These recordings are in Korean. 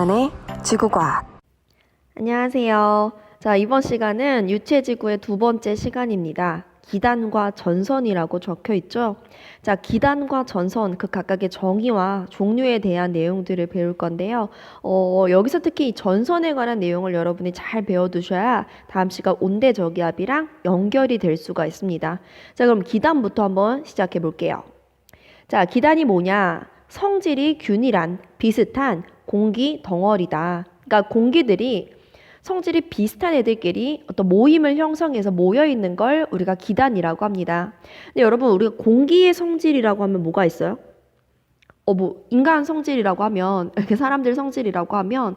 김하나의 지구과학. 안녕하세요. 자, 이번 시간은 유체지구의 두 번째 시간입니다. 기단과 전선이라고 적혀 있죠. 자, 기단과 전선, 그 각각의 정의와 종류에 대한 내용들을 배울 건데요. 여기서 특히 이 전선에 관한 내용을 여러분이 잘 배워두셔야 다음 시간 온대저기압이랑 연결이 될 수가 있습니다. 자, 그럼 기단부터 한번 시작해 볼게요. 자, 기단이 뭐냐? 성질이 균일한, 비슷한 공기 덩어리다. 그러니까 공기들이 성질이 비슷한 애들끼리 어떤 모임을 형성해서 모여 있는 걸 우리가 기단이라고 합니다. 근데 여러분, 우리가 공기의 성질이라고 하면 뭐가 있어요? 인간 성질이라고 하면, 이렇게 사람들 성질이라고 하면,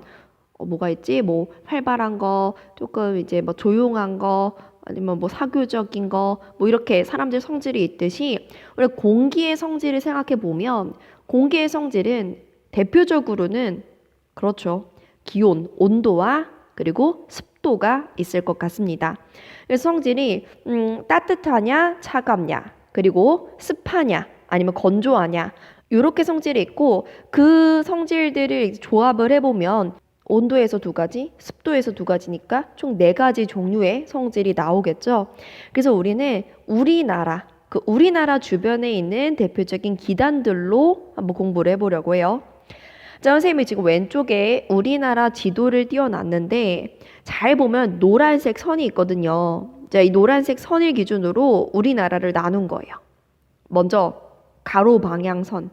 뭐가 있지? 뭐, 활발한 거, 조금 이제 뭐 조용한 거, 아니면 뭐 사교적인 거, 뭐 이렇게 사람들 성질이 있듯이, 우리 공기의 성질을 생각해 보면, 공기의 성질은 대표적으로는, 그렇죠. 기온, 온도와 그리고 습도가 있을 것 같습니다. 그래서 성질이 따뜻하냐, 차갑냐, 그리고 습하냐, 아니면 건조하냐, 이렇게 성질이 있고 그 성질들을 조합을 해보면 온도에서 두 가지, 습도에서 두 가지니까 총 네 가지 종류의 성질이 나오겠죠. 그래서 우리는 우리나라 주변에 있는 대표적인 기단들로 한번 공부를 해보려고 해요. 자, 선생님이 지금 왼쪽에 우리나라 지도를 띄워놨는데 잘 보면 노란색 선이 있거든요. 자, 이 노란색 선을 기준으로 우리나라를 나눈 거예요. 먼저 가로 방향선.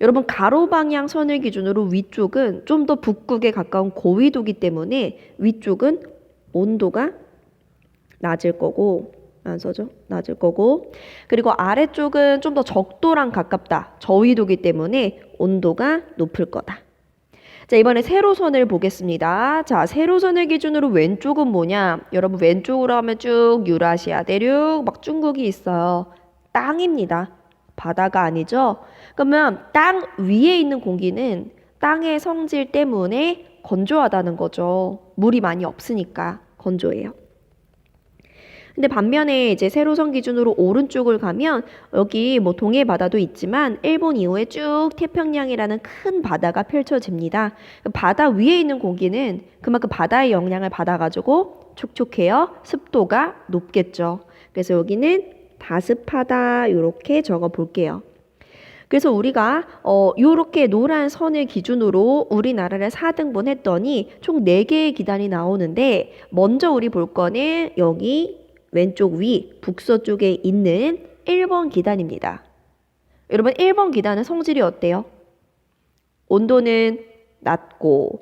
여러분, 가로 방향선을 기준으로 위쪽은 좀 더 북극에 가까운 고위도기 때문에 위쪽은 온도가 낮을 거고, 안 써죠? 낮을 거고, 그리고 아래쪽은 좀 더 적도랑 가깝다. 저위도기 때문에 온도가 높을 거다. 자, 이번에 세로선을 보겠습니다. 자, 세로선을 기준으로 왼쪽은 뭐냐? 여러분, 왼쪽으로 하면 쭉 유라시아 대륙, 막 중국이 있어요. 땅입니다. 바다가 아니죠? 그러면 땅 위에 있는 공기는 땅의 성질 때문에 건조하다는 거죠. 물이 많이 없으니까 건조해요. 근데 반면에 이제 세로선 기준으로 오른쪽을 가면 여기 뭐 동해 바다도 있지만 일본 이후에 쭉 태평양이라는 큰 바다가 펼쳐집니다. 바다 위에 있는 공기는 그만큼 바다의 영향을 받아가지고 촉촉해요. 습도가 높겠죠. 그래서 여기는 다습하다 이렇게 적어 볼게요. 그래서 우리가 요렇게 노란 선을 기준으로 우리나라를 4등분 했더니 총 4개의 기단이 나오는데 먼저 우리 볼 거는 여기 왼쪽 위 북서쪽에 있는 1번 기단입니다. 여러분 1번 기단은 성질이 어때요? 온도는 낮고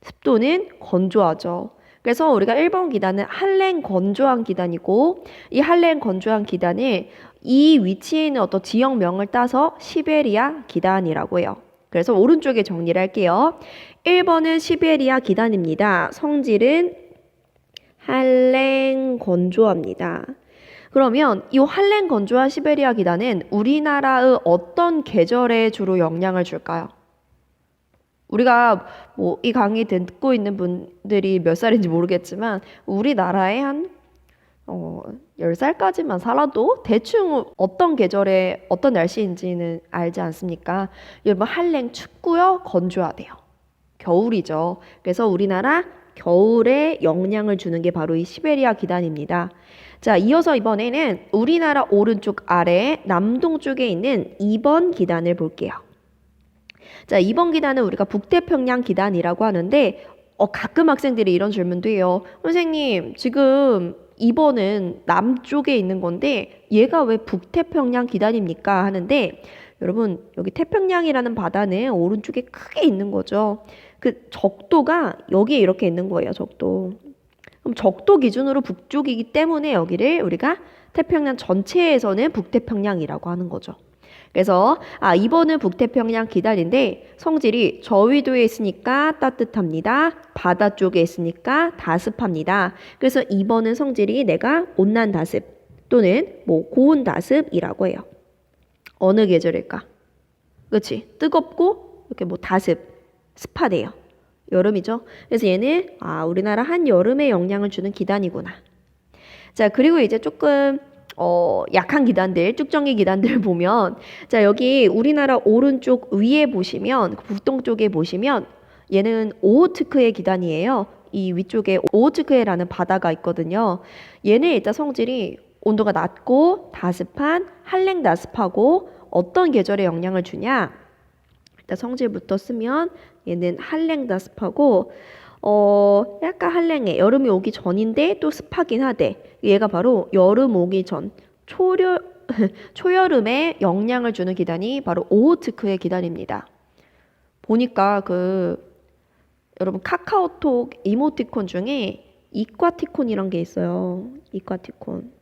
습도는 건조하죠. 그래서 우리가 1번 기단은 한랭 건조한 기단이고 이 한랭 건조한 기단을 이 위치에 있는 어떤 지역명을 따서 시베리아 기단이라고 해요. 그래서 오른쪽에 정리를 할게요. 1번은 시베리아 기단입니다. 성질은 한랭 건조합니다. 그러면 이 한랭 건조한 시베리아 기단은 우리나라의 어떤 계절에 주로 영향을 줄까요? 우리가 뭐 이 강의 듣고 있는 분들이 몇 살인지 모르겠지만 우리나라에 한 10살까지만 살아도 대충 어떤 계절에 어떤 날씨인지는 알지 않습니까? 여러분 한랭 춥고요. 건조하대요. 겨울이죠. 그래서 우리나라 겨울에 영향을 주는 게 바로 이 시베리아 기단입니다. 자, 이어서 이번에는 우리나라 오른쪽 아래 남동쪽에 있는 2번 기단을 볼게요. 자, 2번 기단은 우리가 북태평양 기단이라고 하는데 가끔 학생들이 이런 질문도 해요. 선생님, 지금 2번은 남쪽에 있는 건데 얘가 왜 북태평양 기단입니까? 하는데 여러분, 여기 태평양이라는 바다는 오른쪽에 크게 있는 거죠. 그 적도가 여기에 이렇게 있는 거예요, 적도. 그럼 적도 기준으로 북쪽이기 때문에 여기를 우리가 태평양 전체에서는 북태평양이라고 하는 거죠. 그래서 2번은 북태평양 기단인데 성질이 저위도에 있으니까 따뜻합니다. 바다 쪽에 있으니까 다습합니다. 그래서 2번은 성질이 내가 온난 다습 또는 뭐 고온 다습이라고 해요. 어느 계절일까? 그렇지? 뜨겁고 이렇게 뭐 다습, 습하대요. 여름이죠. 그래서 얘는 우리나라 한여름에 영향을 주는 기단이구나. 자, 그리고 이제 조금 약한 기단들, 쭉정이 기단들 보면 자, 여기 우리나라 오른쪽 위에 보시면 북동쪽에 보시면 얘는 오호츠크해 기단이에요. 이 위쪽에 오호츠크해라는 바다가 있거든요. 얘는 일단 성질이 온도가 낮고 다습한 한랭다습하고 어떤 계절에 영향을 주냐? 일단 성질부터 쓰면 얘는 한랭다습하고 약간 한랭해. 여름이 오기 전인데 또 습하긴 하대. 얘가 바로 여름 오기 전 초여름에 영향을 주는 기단이 바로 오호츠크의 기단입니다. 보니까 여러분 카카오톡 이모티콘 중에 이과티콘이란 게 있어요. 이과티콘.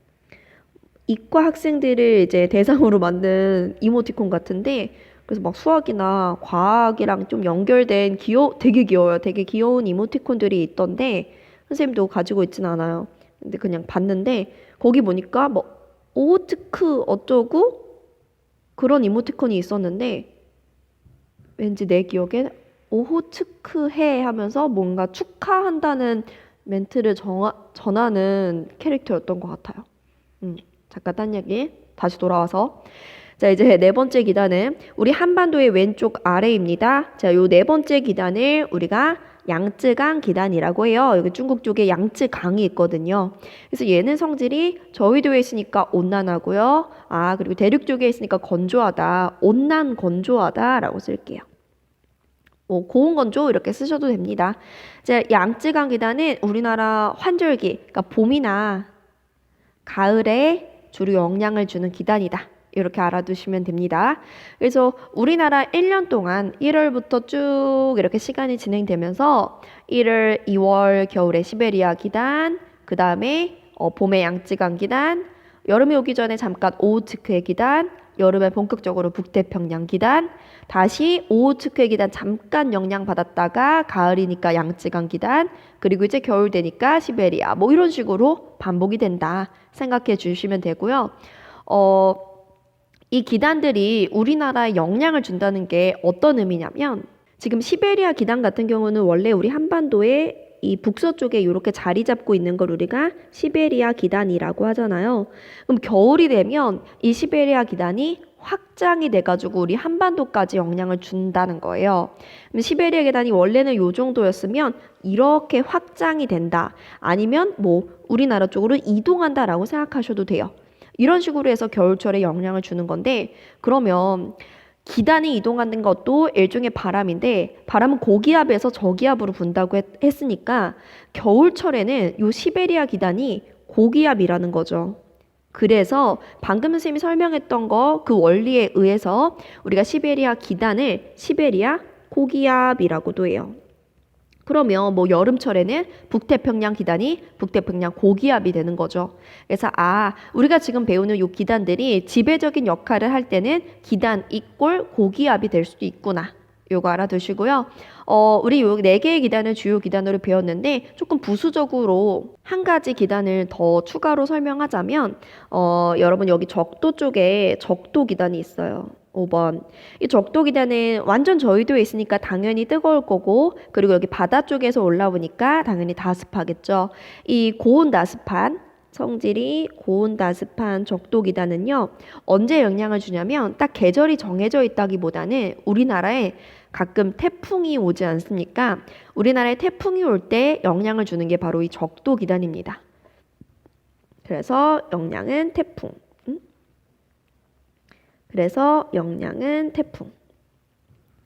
이과 학생들을 이제 대상으로 만든 이모티콘 같은데 그래서 막 수학이나 과학이랑 좀 연결된 되게 귀여워요. 되게 귀여운 이모티콘들이 있던데 선생님도 가지고 있진 않아요. 근데 그냥 봤는데 거기 보니까 뭐 오호츠크 어쩌고 그런 이모티콘이 있었는데 왠지 내 기억에 오호츠크해 하면서 뭔가 축하한다는 멘트를 전하는 캐릭터였던 것 같아요. 잠깐 딴 얘기 다시 돌아와서 자 이제 네 번째 기단은 우리 한반도의 왼쪽 아래입니다. 자 요 네 번째 기단을 우리가 양쯔강 기단이라고 해요. 여기 중국 쪽에 양쯔강이 있거든요. 그래서 얘는 성질이 저위도에 있으니까 온난하고요. 그리고 대륙 쪽에 있으니까 건조하다. 온난 건조하다라고 쓸게요. 고온 건조 이렇게 쓰셔도 됩니다. 자, 양쯔강 기단은 우리나라 환절기, 그러니까 봄이나 가을에 주로 영향을 주는 기단이다. 이렇게 알아두시면 됩니다. 그래서 우리나라 1년 동안 1월부터 쭉 이렇게 시간이 진행되면서 1월, 2월 겨울에 시베리아 기단, 그 다음에 봄에 양쯔강 기단, 여름이 오기 전에 잠깐 오호츠크해 기단, 여름에 본격적으로 북태평양 기단, 다시 오호츠크해 기단 잠깐 영향 받았다가 가을이니까 양쯔강 기단, 그리고 이제 겨울 되니까 시베리아 뭐 이런 식으로 반복이 된다 생각해 주시면 되고요. 이 기단들이 우리나라에 영향을 준다는 게 어떤 의미냐면 지금 시베리아 기단 같은 경우는 원래 우리 한반도에 이 북서쪽에 이렇게 자리 잡고 있는 걸 우리가 시베리아 기단이라고 하잖아요. 그럼 겨울이 되면 이 시베리아 기단이 확장이 돼가지고 우리 한반도까지 영향을 준다는 거예요. 그럼 시베리아 기단이 원래는 요 정도였으면 이렇게 확장이 된다. 아니면 뭐 우리나라 쪽으로 이동한다라고 생각하셔도 돼요. 이런 식으로 해서 겨울철에 영향을 주는 건데 그러면 기단이 이동하는 것도 일종의 바람인데 바람은 고기압에서 저기압으로 분다고 했으니까 겨울철에는 요 시베리아 기단이 고기압이라는 거죠. 그래서 방금 선생님이 설명했던 거 그 원리에 의해서 우리가 시베리아 기단을 시베리아 고기압이라고도 해요. 그러면 뭐 여름철에는 북태평양 기단이 북태평양 고기압이 되는 거죠. 그래서 우리가 지금 배우는 요 기단들이 지배적인 역할을 할 때는 기단 이꼴 고기압이 될 수도 있구나. 요거 알아두시고요. 우리 요 네 개의 기단을 주요 기단으로 배웠는데 조금 부수적으로 한 가지 기단을 더 추가로 설명하자면 여러분 여기 적도 쪽에 적도 기단이 있어요. 5번. 이 적도 기단은 완전 저위도에 있으니까 당연히 뜨거울 거고 그리고 여기 바다 쪽에서 올라오니까 당연히 다습하겠죠. 이 고온 다습한 성질이 고온 다습한 적도 기단은요. 언제 영향을 주냐면 딱 계절이 정해져 있다기보다는 우리나라에 가끔 태풍이 오지 않습니까? 우리나라에 태풍이 올 때 영향을 주는 게 바로 이 적도 기단입니다. 그래서 영향은 태풍. 그래서 영향은 태풍.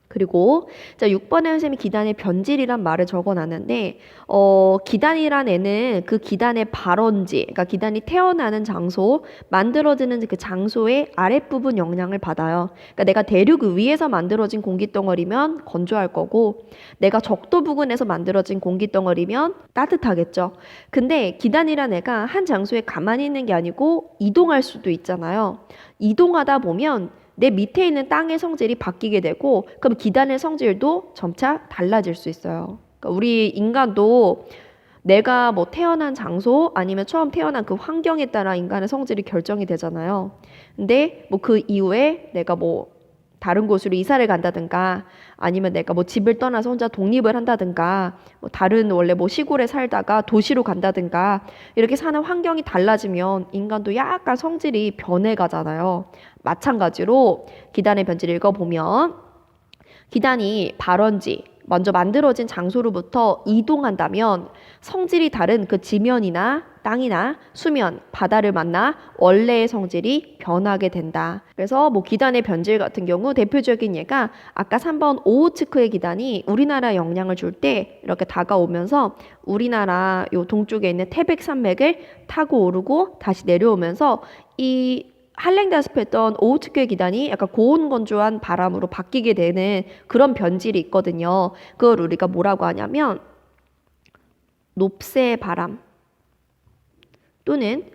그리고 자 6번에 선생님이 기단의 변질이란 말을 적어놨는데 기단이란 애는 그 기단의 발원지, 그러니까 기단이 태어나는 장소, 만들어지는 그 장소의 아랫부분 영향을 받아요. 그러니까 내가 대륙 위에서 만들어진 공기덩어리면 건조할 거고 내가 적도 부근에서 만들어진 공기덩어리면 따뜻하겠죠. 근데 기단이란 애가 한 장소에 가만히 있는 게 아니고 이동할 수도 있잖아요. 이동하다 보면 내 밑에 있는 땅의 성질이 바뀌게 되고 그럼 기단의 성질도 점차 달라질 수 있어요. 그러니까 우리 인간도 내가 뭐 태어난 장소 아니면 처음 태어난 그 환경에 따라 인간의 성질이 결정이 되잖아요. 근데 뭐 그 이후에 내가 뭐 다른 곳으로 이사를 간다든가 아니면 내가 뭐 집을 떠나서 혼자 독립을 한다든가 뭐 다른 원래 뭐 시골에 살다가 도시로 간다든가 이렇게 사는 환경이 달라지면 인간도 약간 성질이 변해가잖아요. 마찬가지로 기단의 변질을 읽어보면 기단이 발원지, 먼저 만들어진 장소로부터 이동한다면 성질이 다른 그 지면이나 땅이나 수면, 바다를 만나 원래의 성질이 변하게 된다. 그래서 뭐 기단의 변질 같은 경우 대표적인 예가 아까 3번 오호츠크의 기단이 우리나라에 영향을 줄 때 이렇게 다가오면서 우리나라 요 동쪽에 있는 태백 산맥을 타고 오르고 다시 내려오면서 이 한랭다습 했던 오호츠크의 기단이 약간 고온건조한 바람으로 바뀌게 되는 그런 변질이 있거든요. 그걸 우리가 뭐라고 하냐면 높새 바람 또는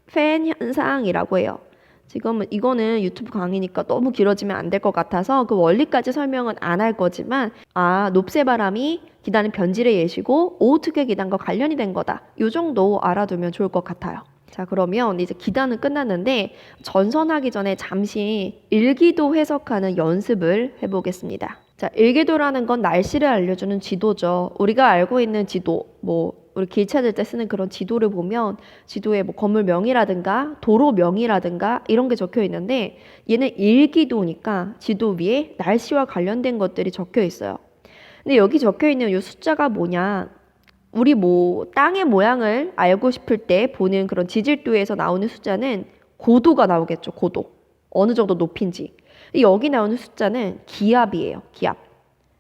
팬 현상이라고 해요. 지금 이거는 유튜브 강의니까 너무 길어지면 안 될 것 같아서 그 원리까지 설명은 안 할 거지만 높새 바람이 기단의 변질의 예시고 오호츠크의 기단과 관련이 된 거다. 이 정도 알아두면 좋을 것 같아요. 자, 그러면 이제 기단은 끝났는데 전선하기 전에 잠시 일기도 해석하는 연습을 해보겠습니다. 자, 일기도라는 건 날씨를 알려주는 지도죠. 우리가 알고 있는 지도, 우리 길 찾을 때 쓰는 그런 지도를 보면 지도에 뭐 건물명이라든가 도로명이라든가 이런 게 적혀 있는데 얘는 일기도니까 지도 위에 날씨와 관련된 것들이 적혀 있어요. 근데 여기 적혀 있는 이 숫자가 뭐냐? 우리 땅의 모양을 알고 싶을 때 보는 그런 지질도에서 나오는 숫자는 고도가 나오겠죠. 고도. 어느 정도 높인지. 여기 나오는 숫자는 기압이에요. 기압.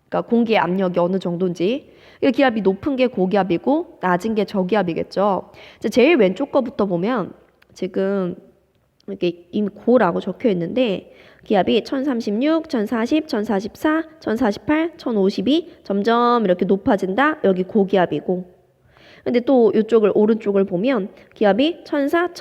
그러니까 공기의 압력이 어느 정도인지. 기압이 높은 게 고기압이고 낮은 게 저기압이겠죠. 제일 왼쪽 거부터 보면 지금 이렇게 이미 고라고 적혀 있는데 기압이 1036, 1040, 1044, 1048, 1052 점점 이렇게 높아진다. 여기 고기압이고. 근데 또 이쪽을 오른쪽을 보면 기압이 1004,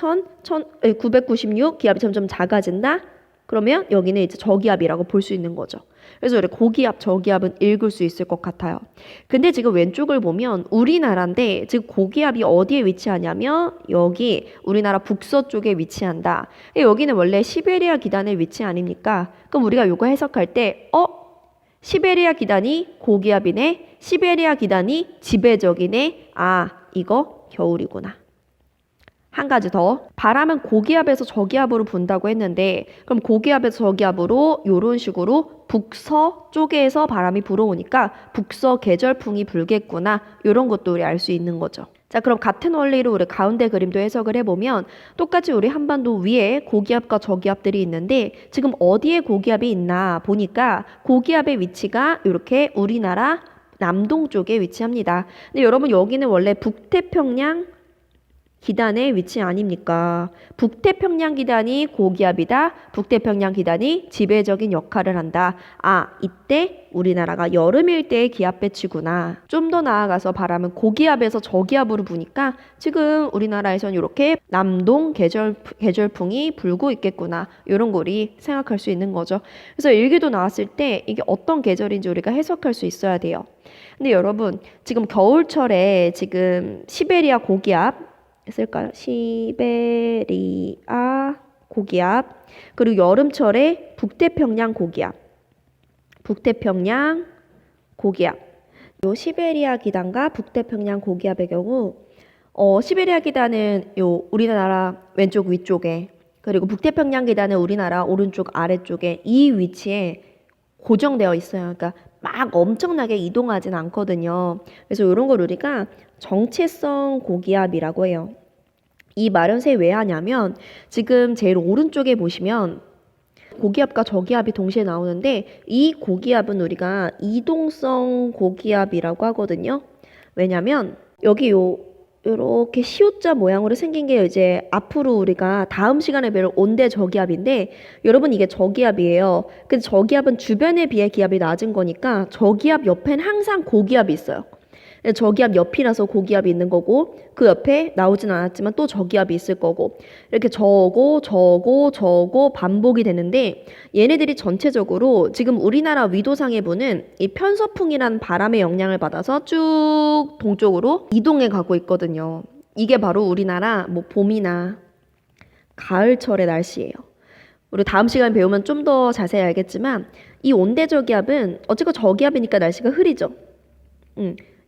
996 기압이 점점 작아진다. 그러면 여기는 이제 저기압이라고 볼 수 있는 거죠. 그래서 우리 고기압, 저기압은 읽을 수 있을 것 같아요. 근데 지금 왼쪽을 보면 우리나라인데 지금 고기압이 어디에 위치하냐면 여기 우리나라 북서쪽에 위치한다. 여기는 원래 시베리아 기단의 위치 아닙니까? 그럼 우리가 이거 해석할 때 시베리아 기단이 고기압이네. 시베리아 기단이 지배적이네. 이거 겨울이구나. 한 가지 더. 바람은 고기압에서 저기압으로 분다고 했는데 그럼 고기압에서 저기압으로 이런 식으로 북서쪽에서 바람이 불어오니까 북서 계절풍이 불겠구나. 이런 것도 우리 알 수 있는 거죠. 자, 그럼 같은 원리로 우리 가운데 그림도 해석을 해보면 똑같이 우리 한반도 위에 고기압과 저기압들이 있는데 지금 어디에 고기압이 있나 보니까 고기압의 위치가 이렇게 우리나라 남동쪽에 위치합니다. 근데 여러분 여기는 원래 북태평양 기단의 위치 아닙니까? 북태평양 기단이 고기압이다. 북태평양 기단이 지배적인 역할을 한다. 이때 우리나라가 여름일 때의 기압 배치구나. 좀 더 나아가서 바람은 고기압에서 저기압으로 부니까 지금 우리나라에선 이렇게 남동 계절풍이 불고 있겠구나. 이런 거 우리 생각할 수 있는 거죠. 그래서 일기도 나왔을 때 이게 어떤 계절인지 우리가 해석할 수 있어야 돼요. 근데 여러분 지금 겨울철에 지금 시베리아 고기압 쓸까요? 시베리아 고기압 그리고 여름철에 북태평양 고기압 요 시베리아 기단과 북태평양 고기압의 경우 시베리아 기단은 요 우리나라 왼쪽 위쪽에 그리고 북태평양 기단은 우리나라 오른쪽 아래쪽에 이 위치에 고정되어 있어요. 그러니까 막 엄청나게 이동하진 않거든요. 그래서 이런 걸 우리가 정체성 고기압이라고 해요. 이 말은 왜 하냐면 지금 제일 오른쪽에 보시면 고기압과 저기압이 동시에 나오는데 이 고기압은 우리가 이동성 고기압이라고 하거든요. 왜냐면 여기 요렇게 시옷자 모양으로 생긴 게 이제 앞으로 우리가 다음 시간에 배울 온대 저기압인데 여러분 이게 저기압이에요. 근데 저기압은 주변에 비해 기압이 낮은 거니까 저기압 옆엔 항상 고기압이 있어요. 저기압 옆이라서 고기압이 있는 거고 그 옆에 나오진 않았지만 또 저기압이 있을 거고 이렇게 저고 반복이 되는데 얘네들이 전체적으로 지금 우리나라 위도상에 부는 이 편서풍이라는 바람의 영향을 받아서 쭉 동쪽으로 이동해 가고 있거든요. 이게 바로 우리나라 봄이나 가을철의 날씨예요. 우리 다음 시간 배우면 좀 더 자세히 알겠지만 이 온대저기압은 어쨌건 저기압이니까 날씨가 흐리죠.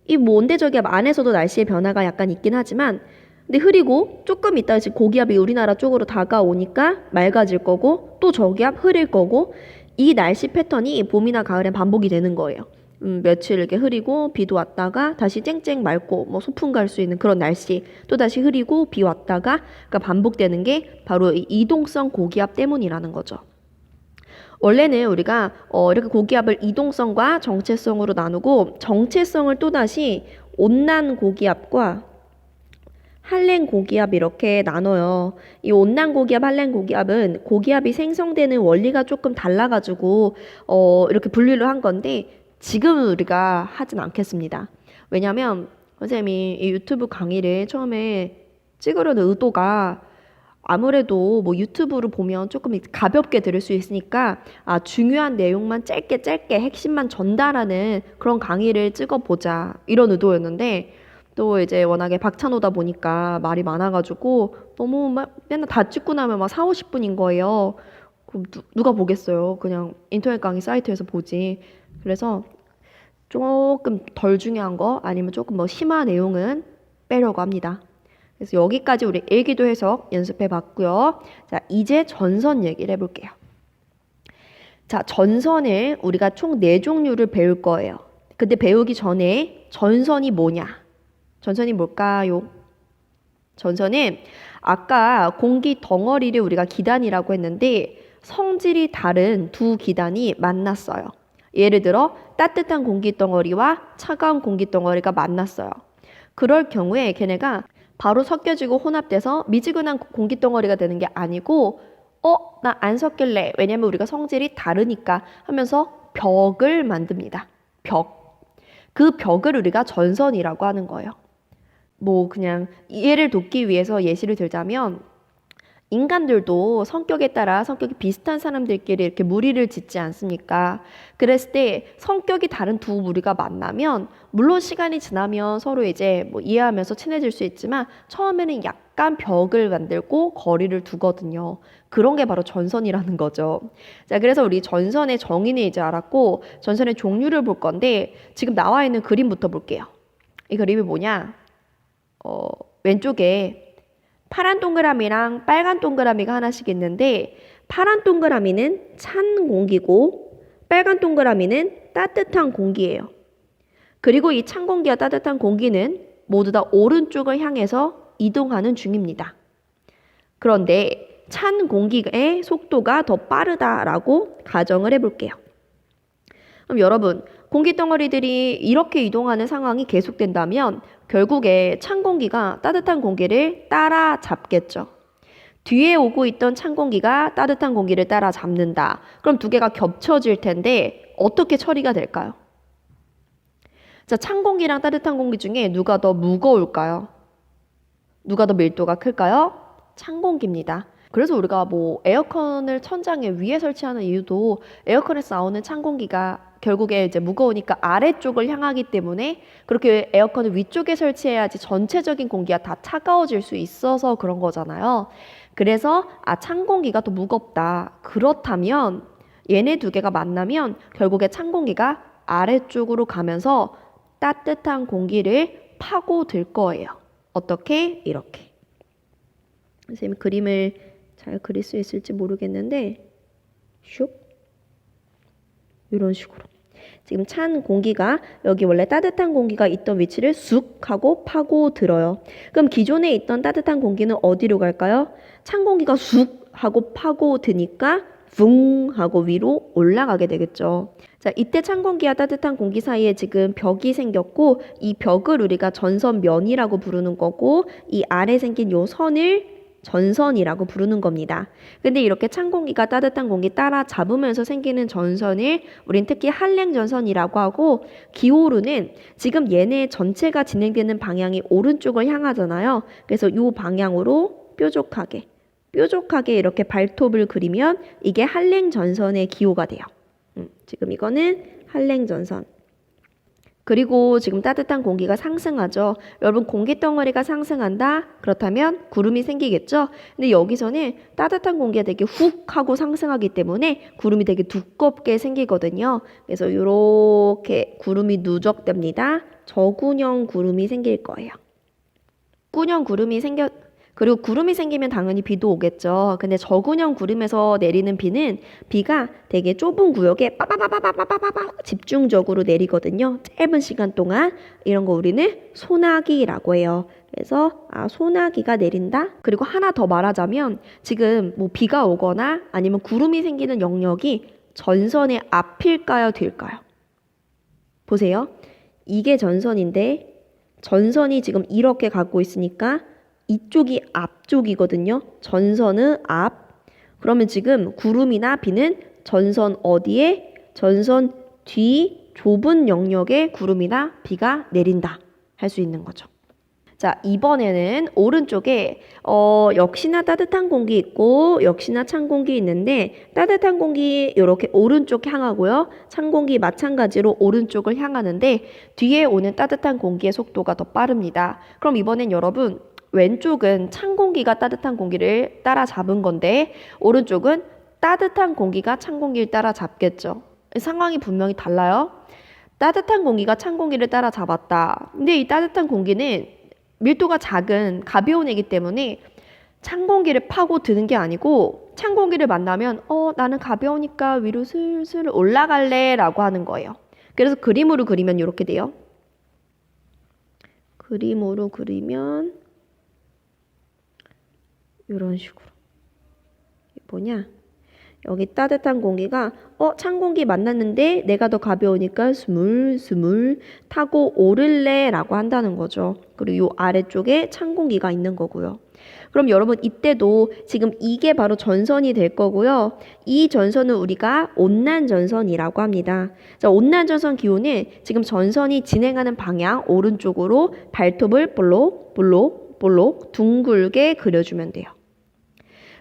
이 온대저기압 안에서도 날씨의 변화가 약간 있긴 하지만 근데 흐리고 조금 있다가 지금 고기압이 우리나라 쪽으로 다가오니까 맑아질 거고 또 저기압 흐릴 거고 이 날씨 패턴이 봄이나 가을엔 반복이 되는 거예요. 며칠 이렇게 흐리고 비도 왔다가 다시 쨍쨍 맑고 뭐 소풍 갈 수 있는 그런 날씨, 또 다시 흐리고 비 왔다가, 그러니까 반복되는 게 바로 이 이동성 고기압 때문이라는 거죠. 원래는 우리가 이렇게 고기압을 이동성과 정체성으로 나누고, 정체성을 또다시 온난 고기압과 한랭 고기압 이렇게 나눠요. 이 온난 고기압, 한랭 고기압은 고기압이 생성되는 원리가 조금 달라가지고 이렇게 분류를 한 건데, 지금은 우리가 하진 않겠습니다. 왜냐면 선생님이 이 유튜브 강의를 처음에 찍으려는 의도가, 아무래도 뭐 유튜브로 보면 조금 가볍게 들을 수 있으니까 중요한 내용만 짧게 핵심만 전달하는 그런 강의를 찍어보자, 이런 의도였는데, 또 이제 워낙에 박찬호다 보니까 말이 많아가지고 너무 맨날 다 찍고 나면 막 4, 50분인 거예요. 그럼 누가 보겠어요. 그냥 인터넷 강의 사이트에서 보지. 그래서 조금 덜 중요한 거, 아니면 조금 뭐 심한 내용은 빼려고 합니다. 그래서 여기까지 우리 일기도 해석 연습해 봤고요. 자, 이제 전선 얘기를 해볼게요. 자, 전선을 우리가 총 4종류를 배울 거예요. 근데 배우기 전에 전선이 뭐냐? 전선이 뭘까요? 전선은 아까 공기 덩어리를 우리가 기단이라고 했는데, 성질이 다른 두 기단이 만났어요. 예를 들어 따뜻한 공기 덩어리와 차가운 공기 덩어리가 만났어요. 그럴 경우에 걔네가 바로 섞여지고 혼합돼서 미지근한 공기 덩어리가 되는 게 아니고, 나 안 섞일래. 왜냐면 우리가 성질이 다르니까 하면서 벽을 만듭니다. 벽. 그 벽을 우리가 전선이라고 하는 거예요. 뭐 그냥 이해를 돕기 위해서 예시를 들자면, 인간들도 성격에 따라 성격이 비슷한 사람들끼리 이렇게 무리를 짓지 않습니까? 그랬을 때 성격이 다른 두 무리가 만나면, 물론 시간이 지나면 서로 이제 뭐 이해하면서 친해질 수 있지만, 처음에는 약간 벽을 만들고 거리를 두거든요. 그런 게 바로 전선이라는 거죠. 자, 그래서 우리 전선의 정의는 이제 알았고, 전선의 종류를 볼 건데, 지금 나와 있는 그림부터 볼게요. 이 그림이 뭐냐? 왼쪽에 파란 동그라미랑 빨간 동그라미가 하나씩 있는데, 파란 동그라미는 찬 공기고 빨간 동그라미는 따뜻한 공기예요. 그리고 이 찬 공기와 따뜻한 공기는 모두 다 오른쪽을 향해서 이동하는 중입니다. 그런데 찬 공기의 속도가 더 빠르다라고 가정을 해볼게요. 그럼 여러분, 공기 덩어리들이 이렇게 이동하는 상황이 계속된다면 결국에 찬 공기가 따뜻한 공기를 따라잡겠죠. 뒤에 오고 있던 찬 공기가 따뜻한 공기를 따라잡는다. 그럼 두 개가 겹쳐질 텐데 어떻게 처리가 될까요? 자, 찬 공기랑 따뜻한 공기 중에 누가 더 무거울까요? 누가 더 밀도가 클까요? 찬 공기입니다. 그래서 우리가 뭐 에어컨을 천장에 위에 설치하는 이유도, 에어컨에서 나오는 찬 공기가 결국에 이제 무거우니까 아래쪽을 향하기 때문에 그렇게 에어컨을 위쪽에 설치해야지 전체적인 공기가 다 차가워질 수 있어서 그런 거잖아요. 그래서 찬 공기가 더 무겁다. 그렇다면 얘네 두 개가 만나면 결국에 찬 공기가 아래쪽으로 가면서 따뜻한 공기를 파고들 거예요. 어떻게? 이렇게. 선생님 그림을 잘 그릴 수 있을지 모르겠는데, 슉, 이런 식으로. 지금 찬 공기가 여기 원래 따뜻한 공기가 있던 위치를 쑥 하고 파고들어요. 그럼 기존에 있던 따뜻한 공기는 어디로 갈까요? 찬 공기가 쑥 하고 파고드니까 붕 하고 위로 올라가게 되겠죠. 자, 이때 찬 공기와 따뜻한 공기 사이에 지금 벽이 생겼고, 이 벽을 우리가 전선면이라고 부르는 거고, 이 아래 생긴 요 선을 전선이라고 부르는 겁니다. 근데 이렇게 찬 공기가 따뜻한 공기 따라 잡으면서 생기는 전선을 우린 특히 한랭 전선이라고 하고, 기호루는 지금 얘네 전체가 진행되는 방향이 오른쪽을 향하잖아요. 그래서 이 방향으로 뾰족하게 이렇게 발톱을 그리면 이게 한랭 전선의 기호가 돼요. 지금 이거는 한랭 전선. 그리고 지금 따뜻한 공기가 상승하죠. 여러분, 공기 덩어리가 상승한다? 그렇다면 구름이 생기겠죠? 근데 여기서는 따뜻한 공기가 되게 훅 하고 상승하기 때문에 구름이 되게 두껍게 생기거든요. 그래서 이렇게 구름이 누적됩니다. 저군형 구름이 생길 거예요. 그리고 구름이 생기면 당연히 비도 오겠죠. 근데 저근형 구름에서 내리는 비는 비가 되게 좁은 구역에 빠바바바바바바바 집중적으로 내리거든요. 짧은 시간 동안. 이런 거 우리는 소나기라고 해요. 그래서 소나기가 내린다. 그리고 하나 더 말하자면 지금 뭐 비가 오거나 아니면 구름이 생기는 영역이 전선의 앞일까요, 뒤일까요? 보세요. 이게 전선인데 전선이 지금 이렇게 가고 있으니까 이쪽이 앞쪽이거든요. 전선은 앞. 그러면 지금 구름이나 비는 전선 어디에? 전선 뒤 좁은 영역에 구름이나 비가 내린다. 할 수 있는 거죠. 자, 이번에는 오른쪽에 역시나 따뜻한 공기 있고 역시나 찬 공기 있는데 따뜻한 공기 이렇게 오른쪽 향하고요. 찬 공기 마찬가지로 오른쪽을 향하는데 뒤에 오는 따뜻한 공기의 속도가 더 빠릅니다. 그럼 이번엔 여러분 왼쪽은 찬 공기가 따뜻한 공기를 따라잡은 건데 오른쪽은 따뜻한 공기가 찬 공기를 따라잡겠죠. 상황이 분명히 달라요. 따뜻한 공기가 찬 공기를 따라잡았다. 근데 이 따뜻한 공기는 밀도가 작은 가벼운 애기 때문에 찬 공기를 파고 드는 게 아니고 찬 공기를 만나면 나는 가벼우니까 위로 슬슬 올라갈래 라고 하는 거예요. 그래서 그림으로 그리면 이렇게 돼요. 그림으로 그리면 이런 식으로. 뭐냐? 여기 따뜻한 공기가 찬 공기 만났는데 내가 더 가벼우니까 스물스물 타고 오를래 라고 한다는 거죠. 그리고 이 아래쪽에 찬 공기가 있는 거고요. 그럼 여러분 이때도 지금 이게 바로 전선이 될 거고요. 이 전선은 우리가 온난전선이라고 합니다. 자, 온난전선 기호는 지금 전선이 진행하는 방향 오른쪽으로 발톱을 볼록 둥글게 그려주면 돼요.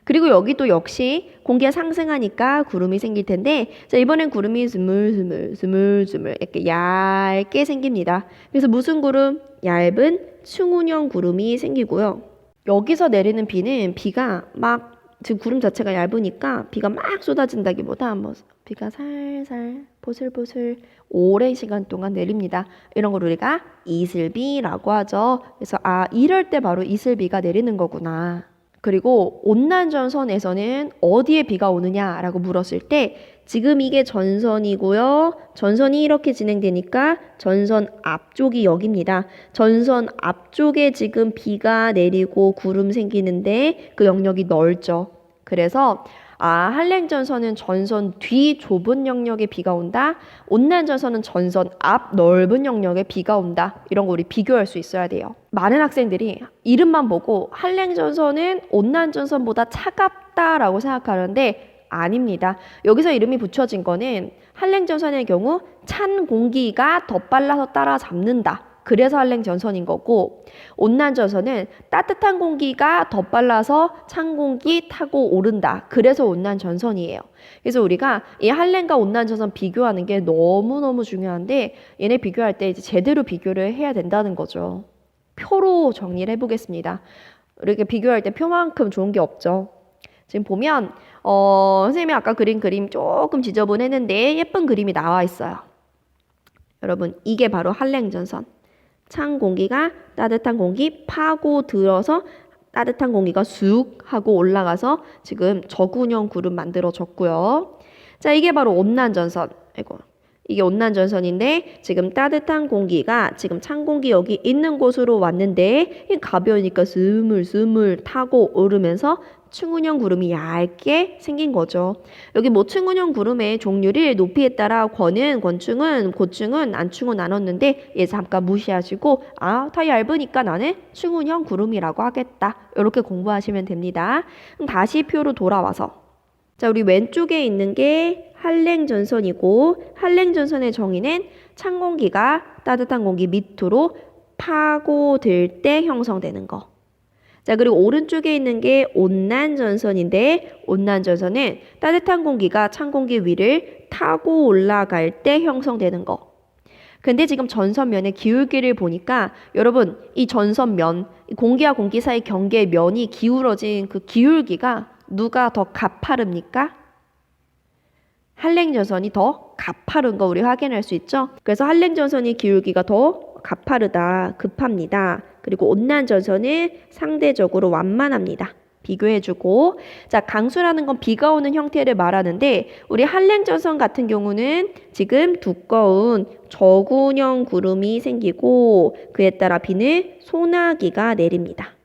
그리고 여기도 역시 공기가 상승하니까 구름이 생길 텐데 자, 이번엔 구름이 스물스물 이렇게 얇게 생깁니다. 그래서 무슨 구름? 얇은 충운형 구름이 생기고요. 여기서 내리는 비는 비가 막 지금 구름 자체가 얇으니까 비가 막 쏟아진다기보다 뭐 비가 살살 보슬보슬 오랜 시간 동안 내립니다. 이런 걸 우리가 이슬비라고 하죠. 그래서 이럴 때 바로 이슬비가 내리는 거구나. 그리고 온난전선에서는 어디에 비가 오느냐라고 물었을 때 지금 이게 전선이고요. 전선이 이렇게 진행되니까 전선 앞쪽이 여기입니다. 전선 앞쪽에 지금 비가 내리고 구름 생기는데 그 영역이 넓죠. 그래서 한랭전선은 전선 뒤 좁은 영역에 비가 온다. 온난전선은 전선 앞 넓은 영역에 비가 온다. 이런 거 우리 비교할 수 있어야 돼요. 많은 학생들이 이름만 보고 한랭전선은 온난전선보다 차갑다라고 생각하는데 아닙니다. 여기서 이름이 붙여진 거는 한랭전선의 경우 찬 공기가 더 빨라서 따라잡는다. 그래서 한랭전선인 거고 온난전선은 따뜻한 공기가 더 빨라서 찬 공기 타고 오른다. 그래서 온난전선이에요. 그래서 우리가 이 한랭과 온난전선 비교하는 게 너무너무 중요한데 얘네 비교할 때 이제 제대로 비교를 해야 된다는 거죠. 표로 정리를 해보겠습니다. 이렇게 비교할 때 표만큼 좋은 게 없죠. 지금 보면 선생님이 아까 그린 그림 조금 지저분했는데 예쁜 그림이 나와 있어요. 여러분 이게 바로 한랭전선. 찬 공기가 따뜻한 공기 파고 들어서 따뜻한 공기가 쑥 하고 올라가서 지금 저군형 구름 만들어졌고요. 자, 이게 바로 온난전선. 이게 온난전선인데 지금 따뜻한 공기가 지금 찬 공기 여기 있는 곳으로 왔는데 가벼우니까 스물스물 타고 오르면서 충운형 구름이 얇게 생긴 거죠. 여기 뭐 충운형 구름의 종류를 높이에 따라 권충은, 고충은, 안충은 나눴는데 얘 잠깐 무시하시고 다 얇으니까 나는 충운형 구름이라고 하겠다. 이렇게 공부하시면 됩니다. 그럼 다시 표로 돌아와서 자, 우리 왼쪽에 있는 게 한랭전선이고 한랭전선의 정의는 찬 공기가 따뜻한 공기 밑으로 파고들 때 형성되는 거. 자, 그리고 오른쪽에 있는 게 온난전선인데 온난전선은 따뜻한 공기가 찬 공기 위를 타고 올라갈 때 형성되는 거. 근데 지금 전선면의 기울기를 보니까 여러분 이 전선면 공기와 공기 사이 경계의 면이 기울어진 그 기울기가 누가 더 가파릅니까? 한랭전선이 더 가파른 거 우리 확인할 수 있죠. 그래서 한랭전선이 기울기가 더 가파르다, 급합니다. 그리고 온난전선은 상대적으로 완만합니다. 비교해주고, 자, 강수라는 건 비가 오는 형태를 말하는데 우리 한랭전선 같은 경우는 지금 두꺼운 저군형 구름이 생기고 그에 따라 비는 소나기가 내립니다.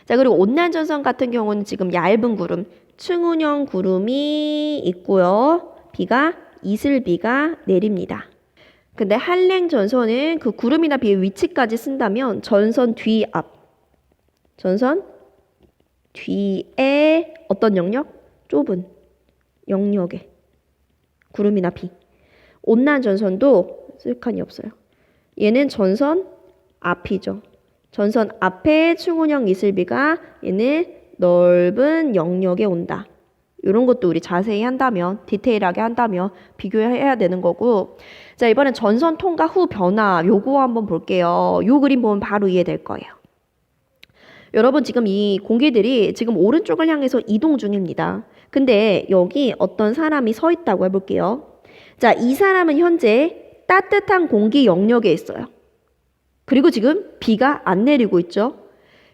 자, 그리고 온난전선 같은 경우는 지금 얇은 구름, 층운형 구름이 있고요. 비가 이슬비가 내립니다. 근데 한랭전선은 그 구름이나 비의 위치까지 쓴다면 전선 뒤에 어떤 영역? 좁은 영역에 구름이나 비. 온난전선도 쓸 칸이 없어요. 얘는 전선 앞이죠. 전선 앞에 층운형 이슬비가 얘는 넓은 영역에 온다. 이런 것도 우리 자세히 한다면, 디테일하게 한다면 비교해야 되는 거고. 자, 이번엔 전선 통과 후 변화 요거 한번 볼게요. 요 그림 보면 바로 이해될 거예요. 여러분 지금 이 공기들이 지금 오른쪽을 향해서 이동 중입니다. 근데 여기 어떤 사람이 서 있다고 해볼게요. 자, 이 사람은 현재 따뜻한 공기 영역에 있어요. 그리고 지금 비가 안 내리고 있죠.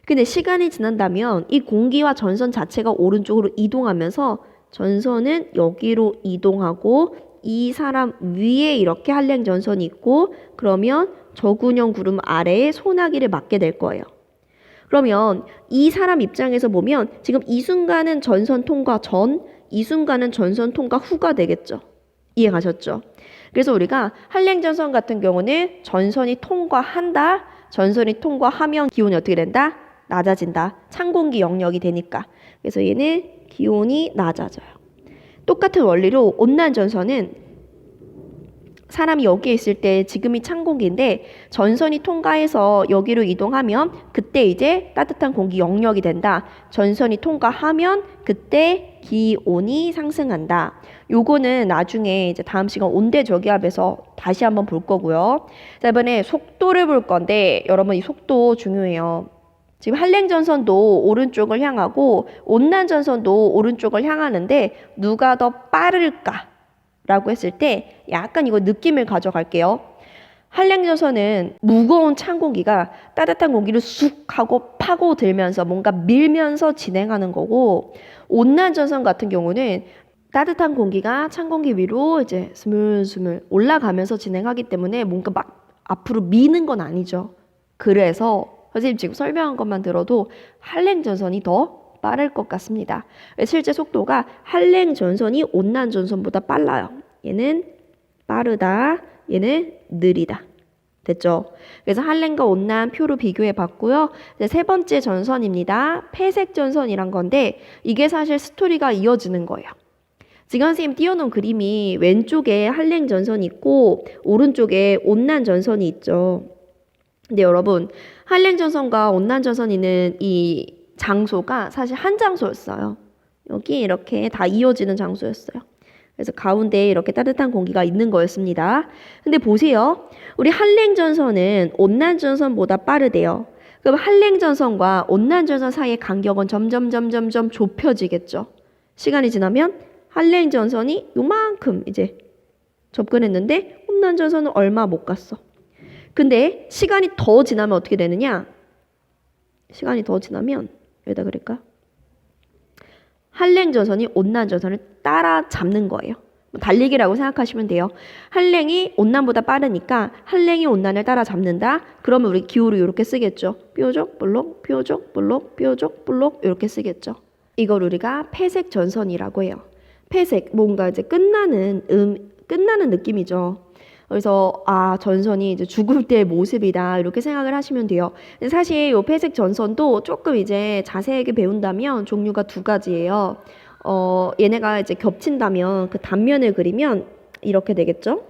근데 시간이 지난다면 이 공기와 전선 자체가 오른쪽으로 이동하면서 전선은 여기로 이동하고 이 사람 위에 이렇게 한랭전선이 있고 그러면 저군형 구름 아래에 소나기를 맞게 될 거예요. 그러면 이 사람 입장에서 보면 지금 이 순간은 전선 통과 전, 이 순간은 전선 통과 후가 되겠죠. 이해 가셨죠? 그래서 우리가 한랭전선 같은 경우는 전선이 통과한다. 전선이 통과하면 기온이 어떻게 된다? 낮아진다. 찬 공기 영역이 되니까. 그래서 얘는 기온이 낮아져요. 똑같은 원리로 온난전선은 사람이 여기에 있을 때 지금이 찬 공기인데 전선이 통과해서 여기로 이동하면 그때 이제 따뜻한 공기 영역이 된다. 전선이 통과하면 그때 기온이 상승한다. 요거는 나중에 이제 다음 시간 온대 저기압에서 다시 한번 볼 거고요. 자, 이번에 속도를 볼 건데 여러분 이 속도 중요해요. 지금 한랭전선도 오른쪽을 향하고 온난전선도 오른쪽을 향하는데 누가 더 빠를까? 라고 했을 때 약간 이거 느낌을 가져갈게요. 한랭전선은 무거운 찬 공기가 따뜻한 공기를 쑥 하고 파고들면서 뭔가 밀면서 진행하는 거고 온난전선 같은 경우는 따뜻한 공기가 찬 공기 위로 이제 스물스물 올라가면서 진행하기 때문에 뭔가 막 앞으로 미는 건 아니죠. 그래서 선생님 지금 설명한 것만 들어도 한랭전선이 더 빠를 것 같습니다. 실제 속도가 한랭전선이 온난전선보다 빨라요. 얘는 빠르다. 얘는 느리다. 됐죠? 그래서 한랭과 온난 표로 비교해 봤고요. 이제 세 번째 전선입니다. 폐색 전선이란 건데 이게 사실 스토리가 이어지는 거예요. 지금 선생님 띄워놓은 그림이 왼쪽에 한랭 전선이 있고 오른쪽에 온난 전선이 있죠. 근데 여러분 한랭 전선과 온난 전선이 있는 이 장소가 사실 한 장소였어요. 여기 이렇게 다 이어지는 장소였어요. 그래서 가운데에 이렇게 따뜻한 공기가 있는 거였습니다. 근데 보세요. 우리 한랭 전선은 온난 전선보다 빠르대요. 그럼 한랭 전선과 온난 전선 사이의 간격은 점점 좁혀지겠죠. 시간이 지나면 한랭 전선이 요만큼 이제 접근했는데 온난 전선은 얼마 못 갔어. 근데 시간이 더 지나면 어떻게 되느냐? 시간이 더 지나면 여기다 그럴까? 한랭 전선이 온난 전선을 따라잡는 거예요. 달리기라고 생각하시면 돼요. 한랭이 온난보다 빠르니까 한랭이 온난을 따라잡는다. 그러면 우리 기호를 이렇게 쓰겠죠. 뾰족 볼록 뾰족 볼록 뾰족 볼록 이렇게 쓰겠죠. 이걸 우리가 폐색 전선이라고 해요. 폐색 뭔가 이제 끝나는 느낌이죠. 그래서 전선이 이제 죽을 때의 모습이다 이렇게 생각을 하시면 돼요. 근데 사실 이 폐색 전선도 조금 이제 자세하게 배운다면 종류가 두 가지예요. 얘네가 이제 겹친다면 그 단면을 그리면 이렇게 되겠죠.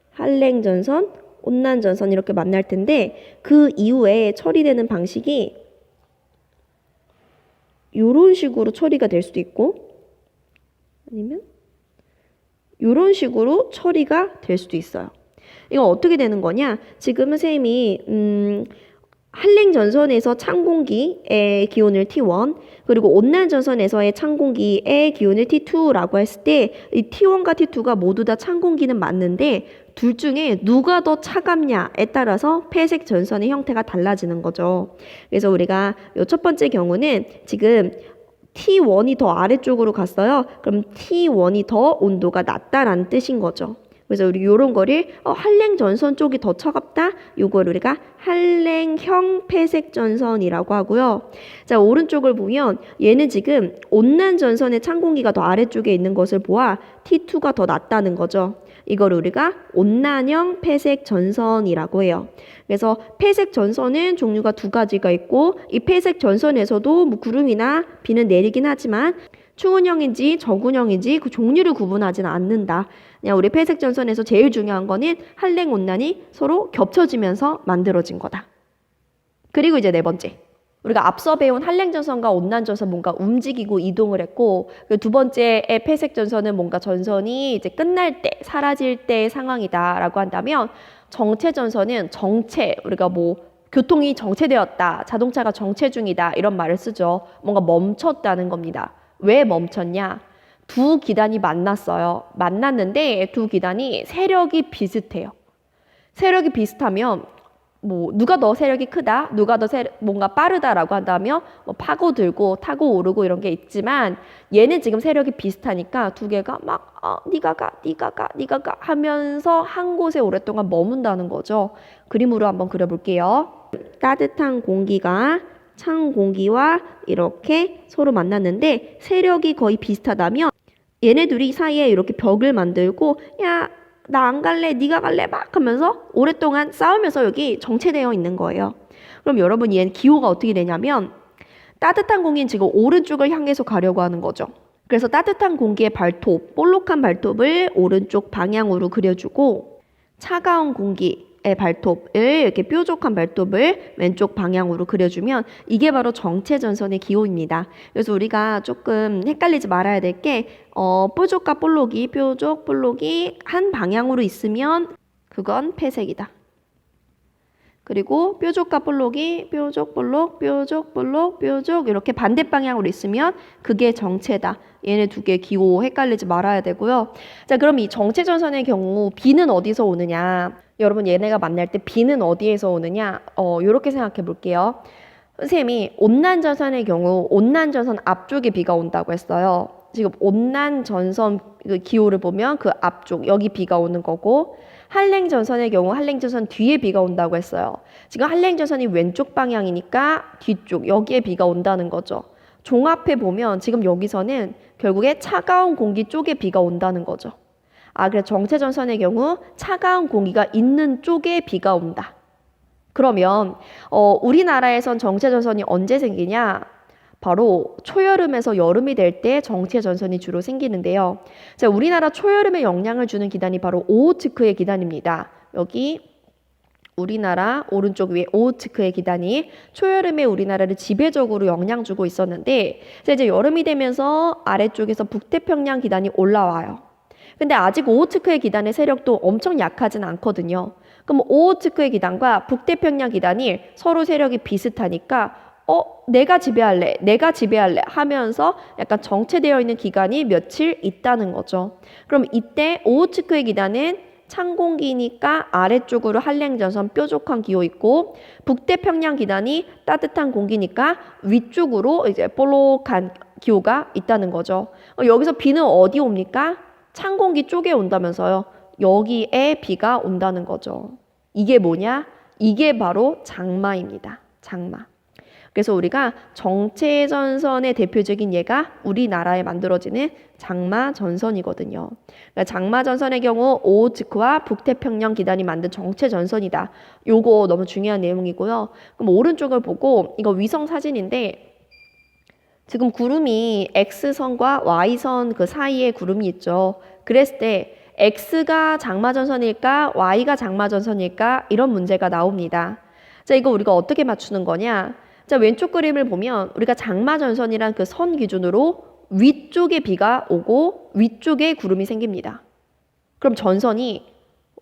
한랭 전선, 온난 전선 이렇게 만날 텐데 그 이후에 처리되는 방식이 이런 식으로 처리가 될 수도 있고 아니면 이런 식으로 처리가 될 수도 있어요. 이거 어떻게 되는 거냐? 지금 선생님이 한랭전선에서 찬 공기의 기온을 T1, 그리고 온난전선에서의 찬 공기의 기온을 T2라고 했을 때 이 T1과 T2가 모두 다 찬 공기는 맞는데 둘 중에 누가 더 차갑냐에 따라서 폐색 전선의 형태가 달라지는 거죠. 그래서 우리가 요 첫 번째 경우는 지금 T1이 더 아래쪽으로 갔어요. 그럼 T1이 더 온도가 낮다라는 뜻인 거죠. 그래서 우리 요런 거를 한랭 전선 쪽이 더 차갑다. 요걸 우리가 한랭형 폐색 전선이라고 하고요. 자, 오른쪽을 보면 얘는 지금 온난 전선의 찬 공기가 더 아래쪽에 있는 것을 보아 T2가 더 낮다는 거죠. 이걸 우리가 온난형 폐색 전선이라고 해요. 그래서 폐색 전선은 종류가 두 가지가 있고 이 폐색 전선에서도 뭐 구름이나 비는 내리긴 하지만 충운형인지 저군형인지 그 종류를 구분하지는 않는다. 그냥 우리 폐색 전선에서 제일 중요한 거는 한랭 온난이 서로 겹쳐지면서 만들어진 거다. 그리고 이제 네 번째. 우리가 앞서 배운 한랭전선과 온난전선 뭔가 움직이고 이동을 했고 그 두 번째의 폐색전선은 뭔가 전선이 이제 끝날 때 사라질 때의 상황이다라고 한다면 정체전선은 정체, 우리가 뭐 교통이 정체되었다, 자동차가 정체 중이다 이런 말을 쓰죠. 뭔가 멈췄다는 겁니다. 왜 멈췄냐? 두 기단이 만났어요. 만났는데 두 기단이 세력이 비슷해요. 세력이 비슷하면 뭐 누가 더 세력이 크다, 누가 더 뭔가 빠르다라고 한다면 뭐 파고들고 타고 오르고 이런 게 있지만 얘는 지금 세력이 비슷하니까 두 개가 막 네가 가, 네가 가, 네가 가 하면서 한 곳에 오랫동안 머문다는 거죠. 그림으로 한번 그려볼게요. 따뜻한 공기가 찬 공기와 이렇게 서로 만났는데 세력이 거의 비슷하다면 얘네 둘이 사이에 이렇게 벽을 만들고 야 나 안 갈래, 네가 갈래 막 하면서 오랫동안 싸우면서 여기 정체되어 있는 거예요. 그럼 여러분 얘는 기호가 어떻게 되냐면 따뜻한 공기는 지금 오른쪽을 향해서 가려고 하는 거죠. 그래서 따뜻한 공기의 발톱, 볼록한 발톱을 오른쪽 방향으로 그려주고 차가운 공기의 발톱을 이렇게 뾰족한 발톱을 왼쪽 방향으로 그려주면 이게 바로 정체전선의 기호입니다. 그래서 우리가 조금 헷갈리지 말아야 될 게 뾰족과 볼록이 뾰족, 볼록이 한 방향으로 있으면 그건 폐색이다. 그리고 뾰족과 볼록이 뾰족, 볼록, 뾰족, 볼록, 뾰족 이렇게 반대 방향으로 있으면 그게 정체다. 얘네 두 개 기호 헷갈리지 말아야 되고요. 자, 그럼 이 정체전선의 경우 비는 어디서 오느냐? 여러분 얘네가 만날 때 비는 어디에서 오느냐? 이렇게 생각해 볼게요. 선생님이 온난전선의 경우 온난전선 앞쪽에 비가 온다고 했어요. 지금 온난전선 그 기호를 보면 그 앞쪽 여기 비가 오는 거고 한랭전선의 경우 한랭전선 뒤에 비가 온다고 했어요. 지금 한랭전선이 왼쪽 방향이니까 뒤쪽 여기에 비가 온다는 거죠. 종합해 보면 지금 여기서는 결국에 차가운 공기 쪽에 비가 온다는 거죠. 그래서 정체전선의 경우 차가운 공기가 있는 쪽에 비가 온다. 그러면 우리나라에선 정체전선이 언제 생기냐? 바로 초여름에서 여름이 될 때 정체전선이 주로 생기는데요. 자, 우리나라 초여름에 영향을 주는 기단이 바로 오호츠크의 기단입니다. 여기 우리나라 오른쪽 위에 오호츠크의 기단이 초여름에 우리나라를 지배적으로 영향 주고 있었는데 이제 여름이 되면서 아래쪽에서 북태평양 기단이 올라와요. 근데 아직 오호츠크의 기단의 세력도 엄청 약하진 않거든요. 그럼 오호츠크의 기단과 북태평양 기단이 서로 세력이 비슷하니까 내가 지배할래, 내가 지배할래 하면서 약간 정체되어 있는 기간이 며칠 있다는 거죠. 그럼 이때 오호츠크의 기단은 찬 공기니까 아래쪽으로 한랭전선 뾰족한 기호 있고 북태평양 기단이 따뜻한 공기니까 위쪽으로 이제 볼록한 기호가 있다는 거죠. 여기서 비는 어디 옵니까? 찬 공기 쪽에 온다면서요. 여기에 비가 온다는 거죠. 이게 뭐냐? 이게 바로 장마입니다. 장마. 그래서 우리가 정체전선의 대표적인 예가 우리나라에 만들어지는 장마전선이거든요. 그러니까 장마전선의 경우 오호츠크와 북태평양 기단이 만든 정체전선이다. 요거 너무 중요한 내용이고요. 그럼 오른쪽을 보고 이거 위성 사진인데 지금 구름이 X선과 Y선 그 사이에 구름이 있죠. 그랬을 때 X가 장마전선일까 Y가 장마전선일까 이런 문제가 나옵니다. 자, 이거 우리가 어떻게 맞추는 거냐? 자, 왼쪽 그림을 보면 우리가 장마전선이란 그 선 기준으로 위쪽에 비가 오고 위쪽에 구름이 생깁니다. 그럼 전선이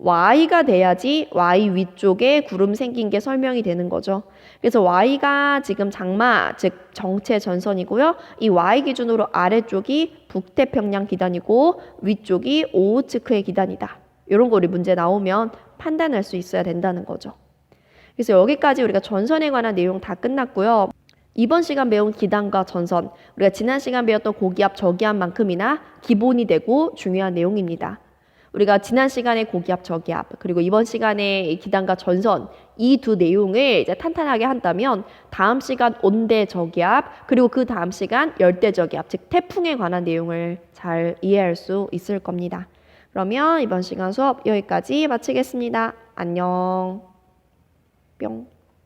Y가 돼야지 Y 위쪽에 구름 생긴 게 설명이 되는 거죠. 그래서 Y가 지금 장마, 즉 정체 전선이고요. 이 Y 기준으로 아래쪽이 북태평양 기단이고 위쪽이 오호츠크의 기단이다. 이런 거 우리 문제 나오면 판단할 수 있어야 된다는 거죠. 그래서 여기까지 우리가 전선에 관한 내용 다 끝났고요. 이번 시간 배운 기단과 전선, 우리가 지난 시간 배웠던 고기압, 저기압만큼이나 기본이 되고 중요한 내용입니다. 우리가 지난 시간에 고기압, 저기압, 그리고 이번 시간에 기단과 전선 이 두 내용을 이제 탄탄하게 한다면 다음 시간 온대 저기압, 그리고 그 다음 시간 열대 저기압, 즉 태풍에 관한 내용을 잘 이해할 수 있을 겁니다. 그러면 이번 시간 수업 여기까지 마치겠습니다. 안녕. 뿅.